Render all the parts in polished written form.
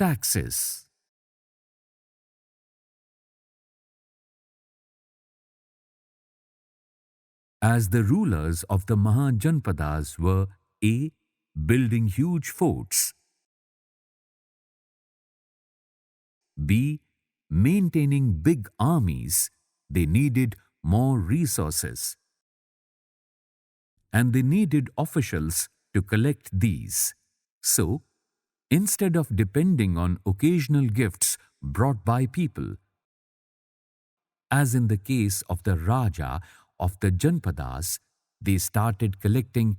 taxes. As the rulers of the Mahajanpadas were A. building huge forts, B. maintaining big armies, they needed more resources. And they needed officials to collect these. So, instead of depending on occasional gifts brought by people, as in the case of the Raja of the Janpadas, they started collecting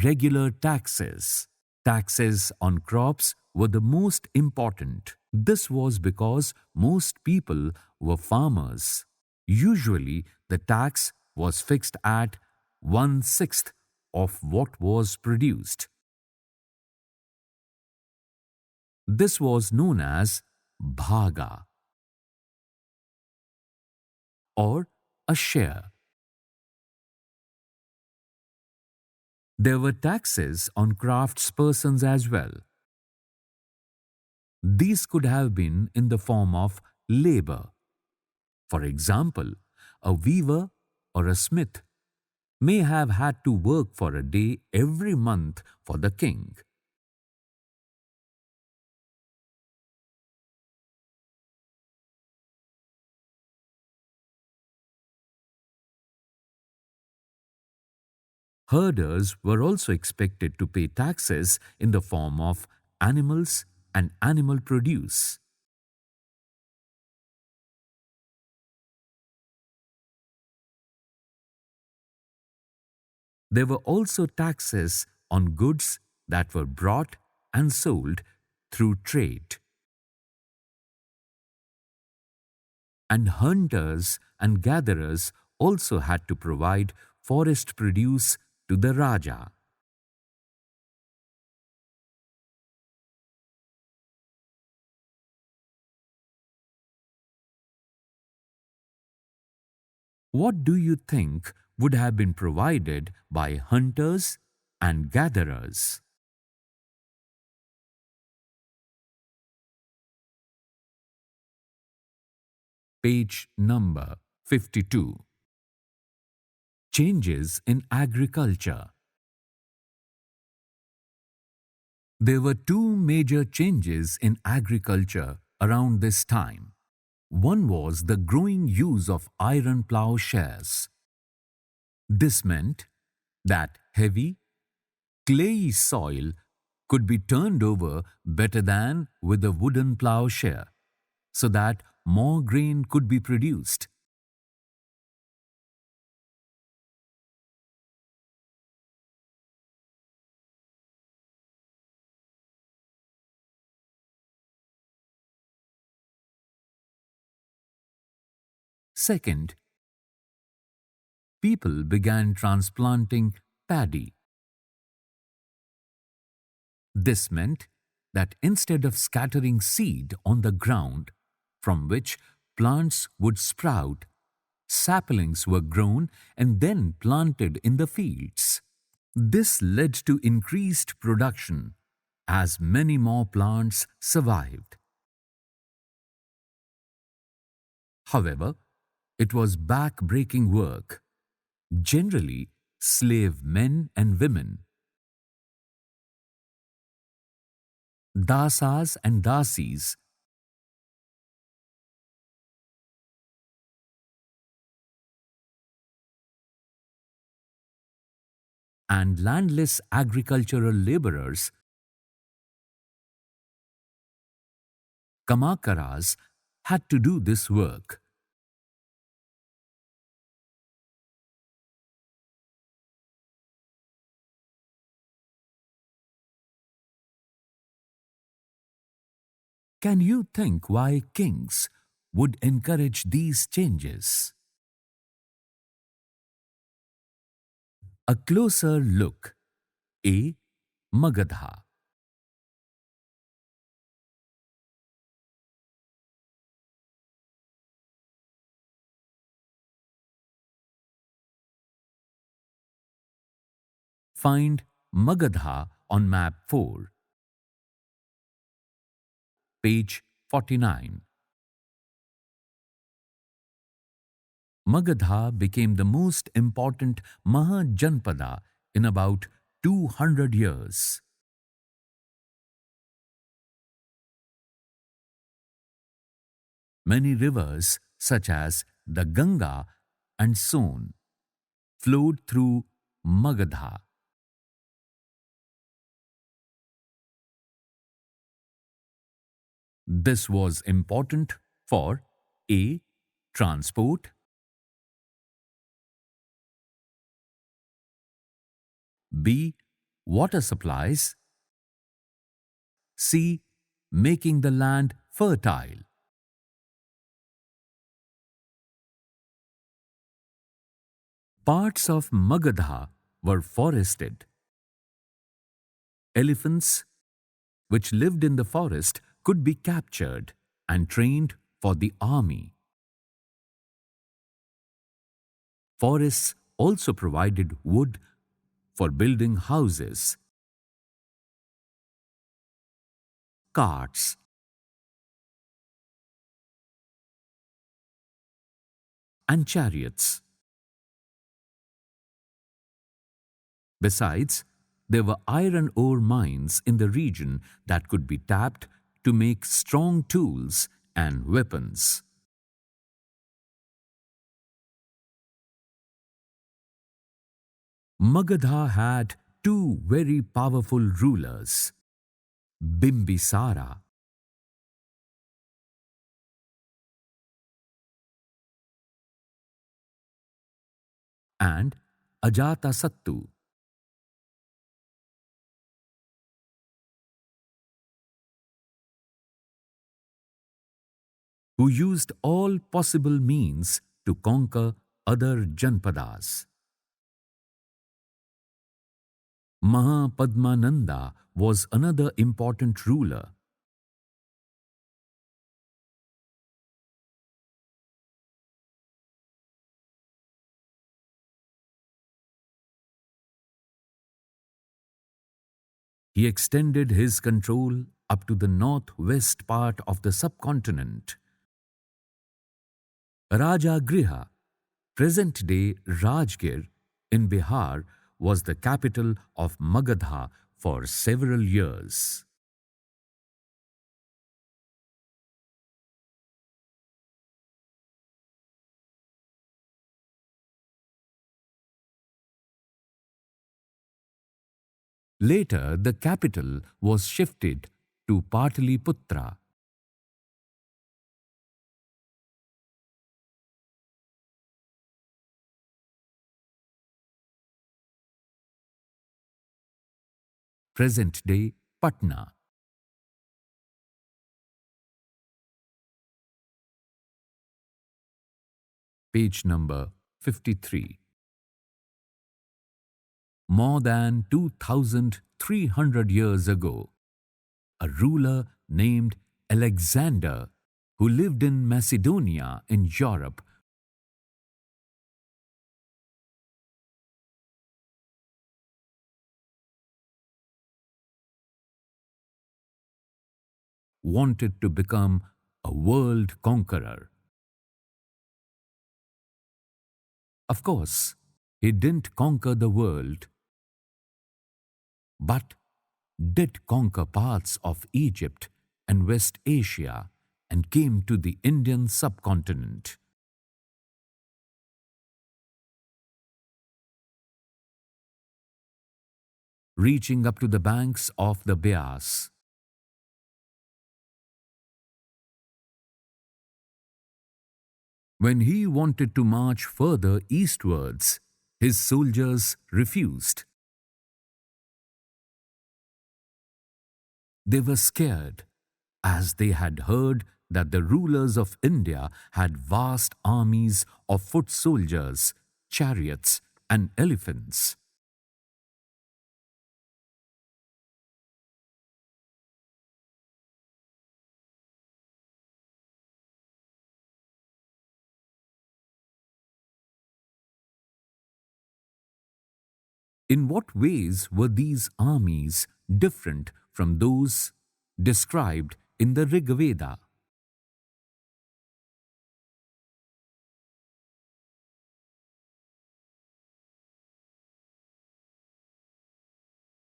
regular taxes. Taxes on crops were the most important. This was because most people were farmers. Usually, the tax was fixed at 1/6 of what was produced. This was known as bhaga, or a share. There were taxes on craftspersons as well. These could have been in the form of labor. For example, a weaver or a smith may have had to work for a day every month for the king. Herders were also expected to pay taxes in the form of animals and animal produce. There were also taxes on goods that were brought and sold through trade. And hunters and gatherers also had to provide forest produce to the Raja. What do you think would have been provided by hunters and gatherers? Page number 52. Changes in agriculture. There were two major changes in agriculture around this time. One was the growing use of iron plowshares. This meant that heavy, clayey soil could be turned over better than with a wooden plowshare, so that more grain could be produced. Second, people began transplanting paddy. This meant that instead of scattering seed on the ground from which plants would sprout, saplings were grown and then planted in the fields. This led to increased production as many more plants survived. However, it was back-breaking work, generally slave men and women. Dasas and dasis and landless agricultural laborers, kamakaras, had to do this work. Can you think why kings would encourage these changes? A closer look. A. Magadha. Find Magadha on map 4. Page 49. Magadha became the most important Mahajanpada in about 200 years. Many rivers, such as the Ganga and Son, flowed through Magadha. This was important for A. Transport, B. Water supplies, C. Making the land fertile. Parts of Magadha were forested. Elephants, which lived in the forest, could be captured and trained for the army. Forests also provided wood for building houses, carts, and chariots. Besides, there were iron ore mines in the region that could be tapped to make strong tools and weapons. Magadha had two very powerful rulers, Bimbisara and Ajatasattu. Who used all possible means to conquer other Janpadas. Mahapadmananda was another important ruler. He extended his control up to the northwest part of the subcontinent. Raja Griha, present-day Rajgir in Bihar, was the capital of Magadha for several years. Later, the capital was shifted to Pataliputra. Present-day Patna. Page number 53. More than 2,300 years ago, a ruler named Alexander, who lived in Macedonia in Europe, wanted to become a world conqueror. Of course, he didn't conquer the world, but did conquer parts of Egypt and West Asia and came to the Indian subcontinent. Reaching up to the banks of the Beas. When he wanted to march further eastwards, his soldiers refused. They were scared, as they had heard that the rulers of India had vast armies of foot soldiers, chariots, and elephants. In what ways were these armies different from those described in the Rig Veda.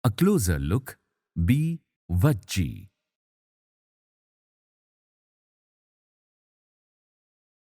A closer look, B. Vajji.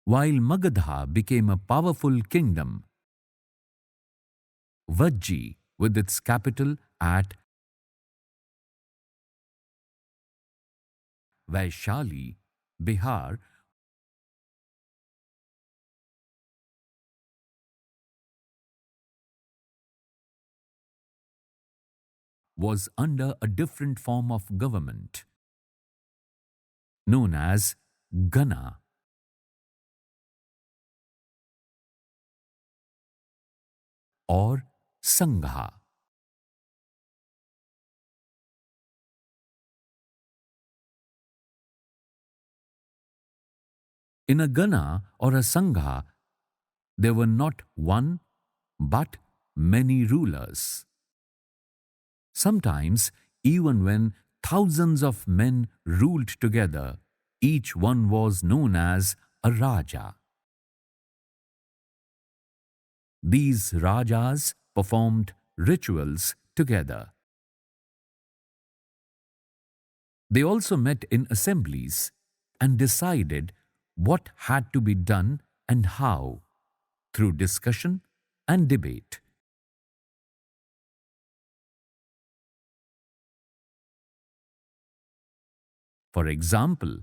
While Magadha became a powerful kingdom, Vajji, with its capital at Vaishali, Bihar, was under a different form of government known as Gana or Sangha. In a Gana or a Sangha, there were not one but many rulers. Sometimes, even when thousands of men ruled together, each one was known as a Raja. These Rajas performed rituals together. They also met in assemblies and decided what had to be done and how, through discussion and debate. For example,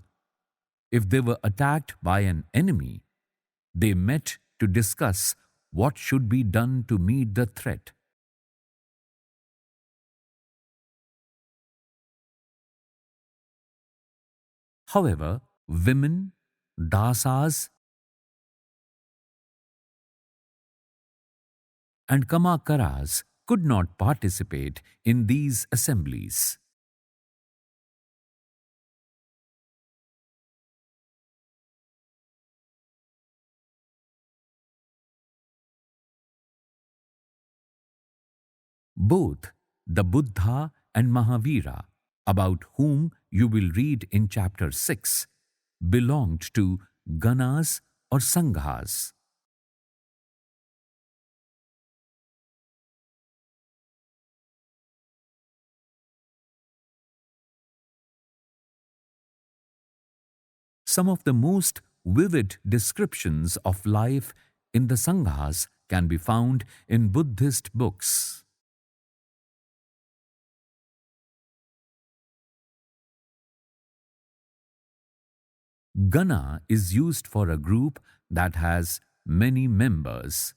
if they were attacked by an enemy, they met to discuss what should be done to meet the threat. However, women, dasas, and kamakaras could not participate in these assemblies. Both the Buddha and Mahavira, about whom you will read in chapter 6, belonged to Ganas or Sanghas. Some of the most vivid descriptions of life in the Sanghas can be found in Buddhist books. Gana is used for a group that has many members.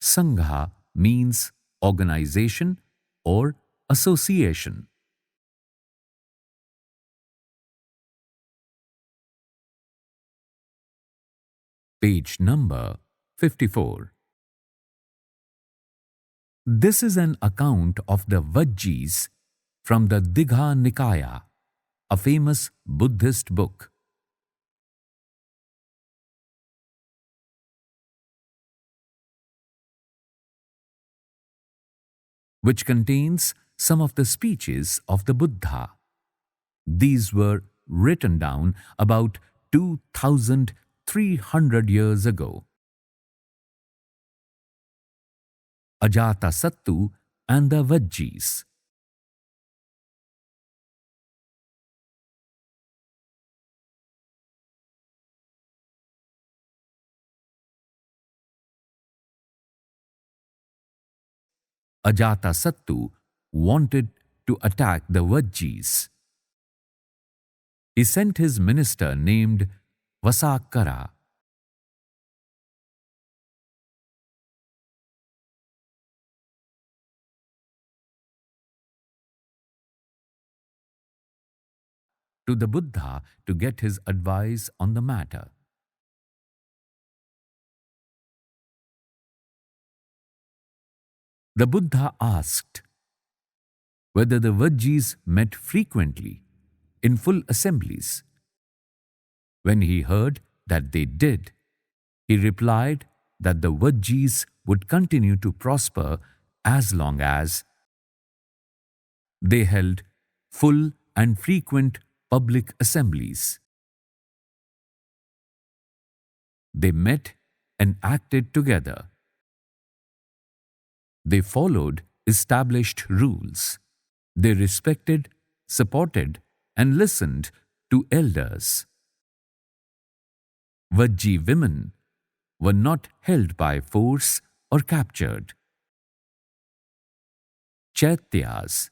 Sangha means organization or association. Page number 54. This is an account of the Vajjis from the Digha Nikaya, a famous Buddhist book. Which contains some of the speeches of the Buddha. These were written down about 2,300 years ago. Ajatasattu and the Vajjis. Ajatasattu wanted to attack the Vajjis. He sent his minister named Vasakara. To the Buddha to get his advice on the matter. The Buddha asked whether the Vajjis met frequently in full assemblies. When he heard that they did, He replied that the Vajjis would continue to prosper as long as they held full and frequent public assemblies. They met and acted together. They followed established rules. They respected, supported, and listened to elders. Vajji women were not held by force or captured. Chaityas,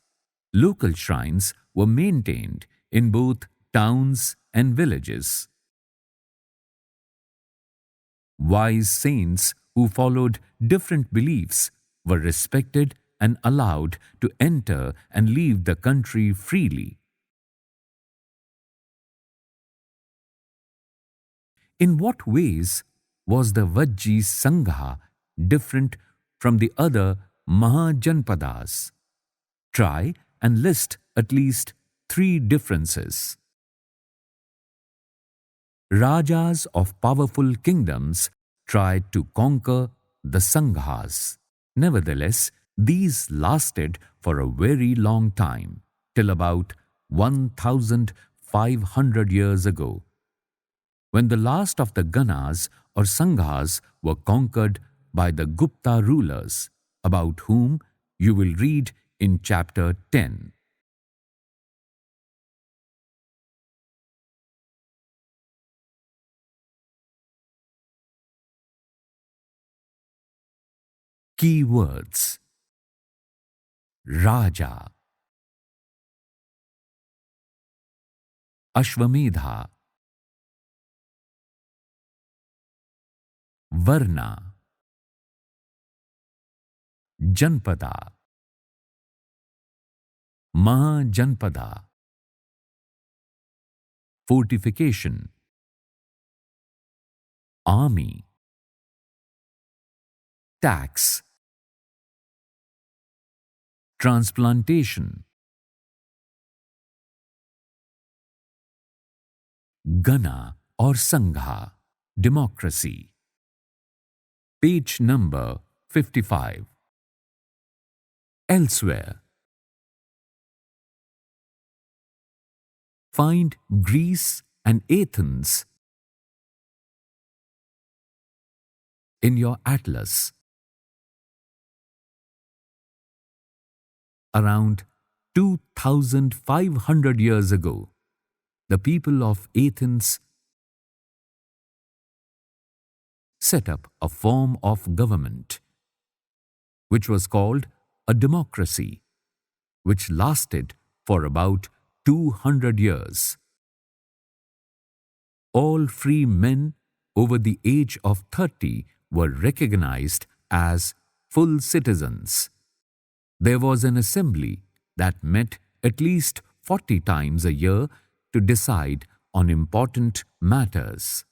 local shrines, were maintained in both towns and villages. Wise saints who followed different beliefs were respected and allowed to enter and leave the country freely. In what ways was the Vajji Sangha different from the other Mahajanpadas? Try and list at least 3 differences. Rajas of powerful kingdoms tried to conquer the Sanghas. Nevertheless, these lasted for a very long time, till about 1,500 years ago, when the last of the Ganas or Sanghas were conquered by the Gupta rulers, about whom you will read in chapter 10. Keywords: Raja, Ashwamedha, Varna, Janpada, Mahajanpada, Fortification, Army, Tax, Transplantation, Gana or Sangha, Democracy. Page number 55. Elsewhere. Find Greece and Athens in your atlas. Around 2,500 years ago, the people of Athens set up a form of government which was called a democracy, which lasted for about 200 years. All free men over the age of 30 were recognized as full citizens. There was an assembly that met at least 40 times a year to decide on important matters.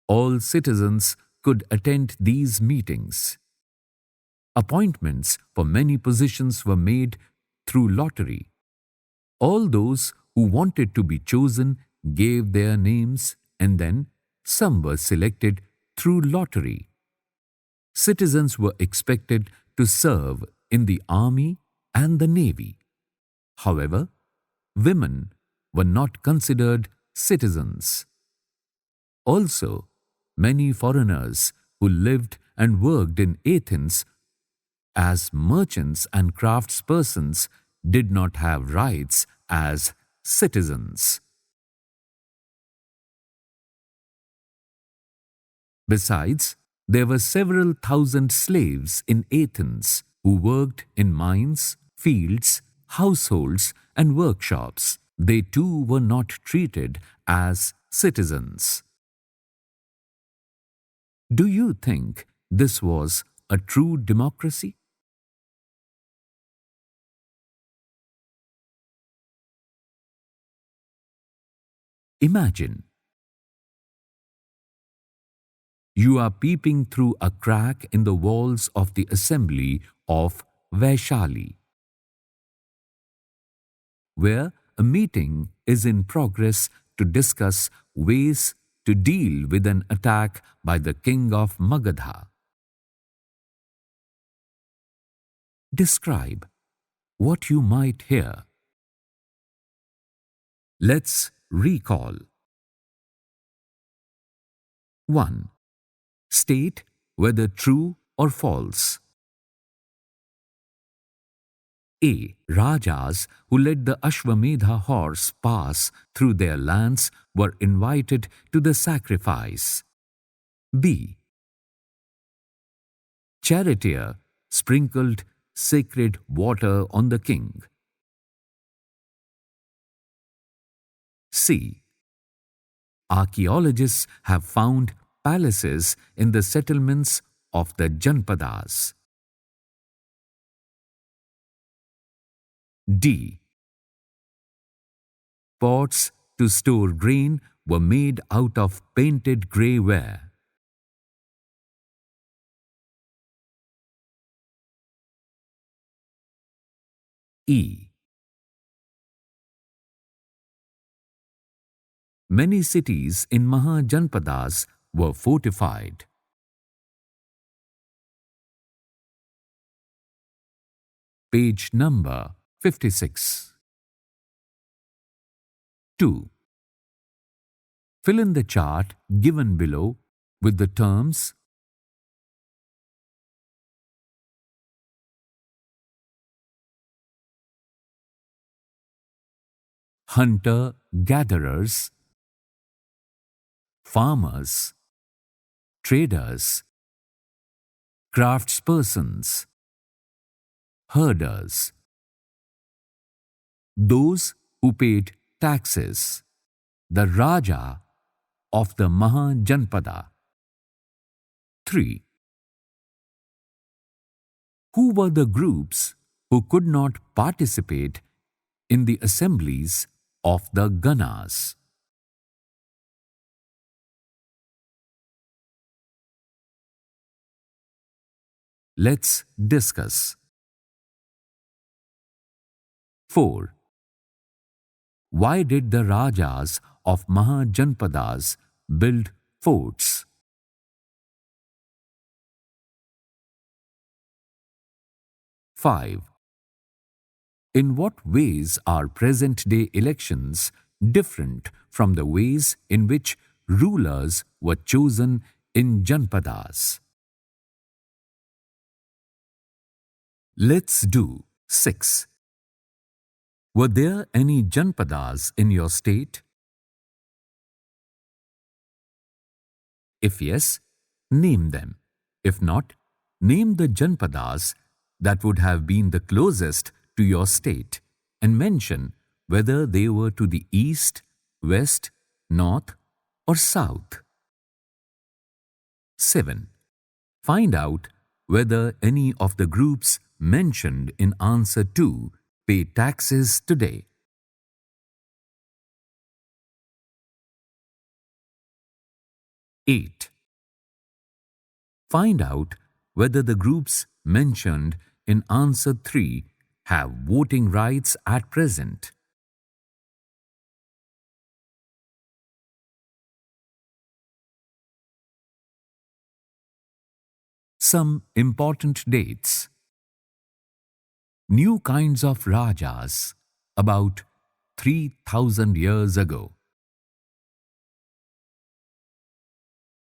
All citizens could attend these meetings. Appointments for many positions were made through lottery. All those who wanted to be chosen gave their names, and then some were selected through lottery. Citizens were expected to serve in the army and the navy. However, women were not considered citizens. Also, many foreigners who lived and worked in Athens as merchants and craftspersons did not have rights as citizens. Besides, there were several thousand slaves in Athens who worked in mines, fields, households, and workshops. They too were not treated as citizens. Do you think this was a true democracy? Imagine you are peeping through a crack in the walls of the assembly of Vaishali, where a meeting is in progress to discuss ways to deal with an attack by the king of Magadha. Describe what you might hear. Let's recall. 1. State whether true or false. A. Rajas who let the Ashwamedha horse pass through their lands were invited to the sacrifice. B. Charioteer sprinkled sacred water on the king. C. Archaeologists have found palaces in the settlements of the Janpadas. D. Pots to store grain were made out of painted grey ware. E. Many cities in Mahajanpadas were fortified. Page number 56. 2. Fill in the chart given below with the terms hunter-gatherers, farmers, traders, craftspersons, herders, those who paid taxes, the Raja of the Mahajanpada. 3. Who were the groups who could not participate in the assemblies of the Ganas? Let's discuss. 4. Why did the Rajas of Mahajanpadas build forts? 5. In what ways are present-day elections different from the ways in which rulers were chosen in Janpadas? Let's do 6. Were there any Janpadas in your state? If yes, name them. If not, name the Janpadas that would have been the closest to your state and mention whether they were to the east, west, north or south. 7. Find out whether any of the groups mentioned in answer 2 pay taxes today. 8. Find out whether the groups mentioned in answer 3 have voting rights at present. Some important dates. New kinds of Rajas about 3,000 years ago.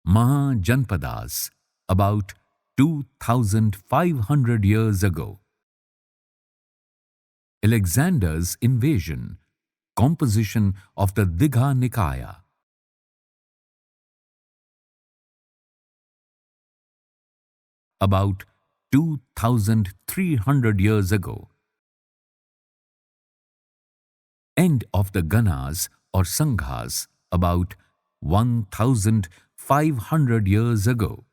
Mahajanpadas about 2,500 years ago. Alexander's invasion, composition of the Digha Nikaya. About 2,300 years ago. End of the Ganas or Sanghas about 1,500 years ago.